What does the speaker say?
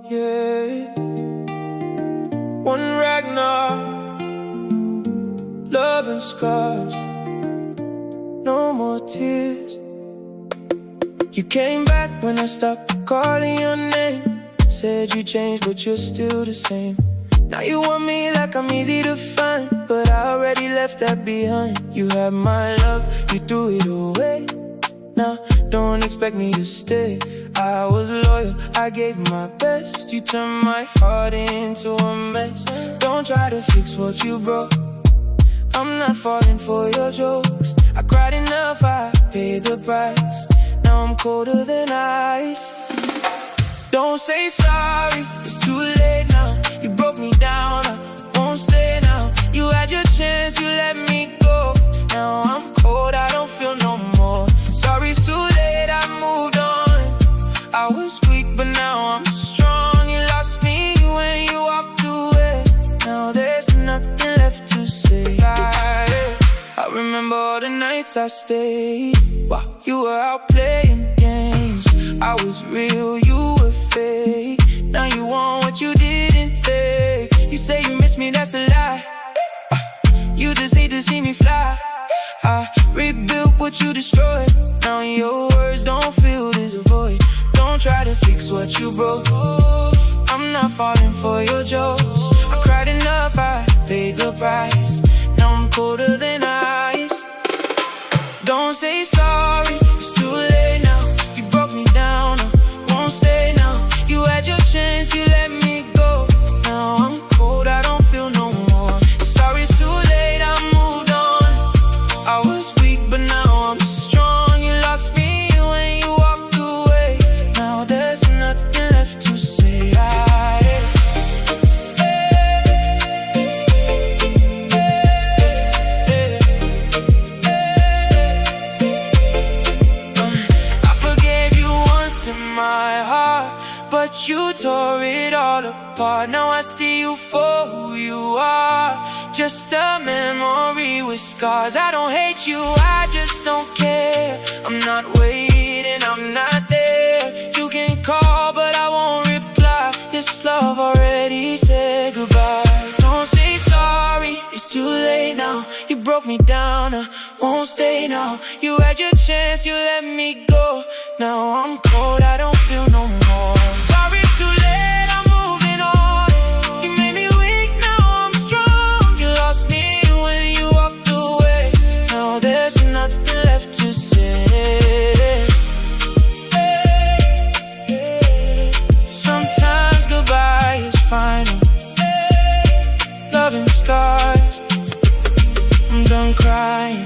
yeah. 1Ragnar, love and scars, no more tears. You came back when I stopped calling your name. Said you changed but you're still the same. Now you want me like I'm easy to find, but I already left that behind. You had my love, you threw it away. Now don't expect me to stay. I was loyal, I gave my best. You turned my heart into a mess. Don't try to fix what you broke. I'm not falling for your jokes. I cried enough, I paid the price. Now I'm colder than ice. Don't say sorry, it's too late now. You broke me down, I won't stay now. You had your chance, you let me go. Now I'm cold, I don't feel no more. Sorry, it's too late, I moved on. I was weak, but now I'm strong. You lost me when you walked away. Now there's nothing left to say. I remember all the nights I stayed while you were out playing games. I was real, you were fake. Now you want what you didn't take. You say you miss me, that's a lie. You just hate to see me fly. I rebuilt what you destroyed. Now your words don't fill this void. Don't try to fix what you broke. I'm not falling for your jokes. I cried enough, I paid the price. Now I'm colder than ice. Don't say sorry, it's too late now. You broke me down, I won't stay now. You had your chance, you let me go. Now I'm cold, I don't feel no more. Sorry, it's too late, I moved on. I was weak, but now I'm strong. You lost me when you walked away. Now there's nothing left to say. But you tore it all apart. Now I see you for who you are. Just a memory with scars. I don't hate you, I just don't care. I'm not waiting, I'm not there. You can call, but I won't reply. This love already said goodbye. Don't say sorry, it's too late now. You broke me down, I won't stay now. You had your chance, you let me go. Now I'm cold, I don't feel no more. Sorry, it's too late, I'm moving on. You made me weak, now I'm strong. You lost me when you walked away. Now there's nothing left to say. Sometimes goodbye is final. Love and scars, I'm done crying.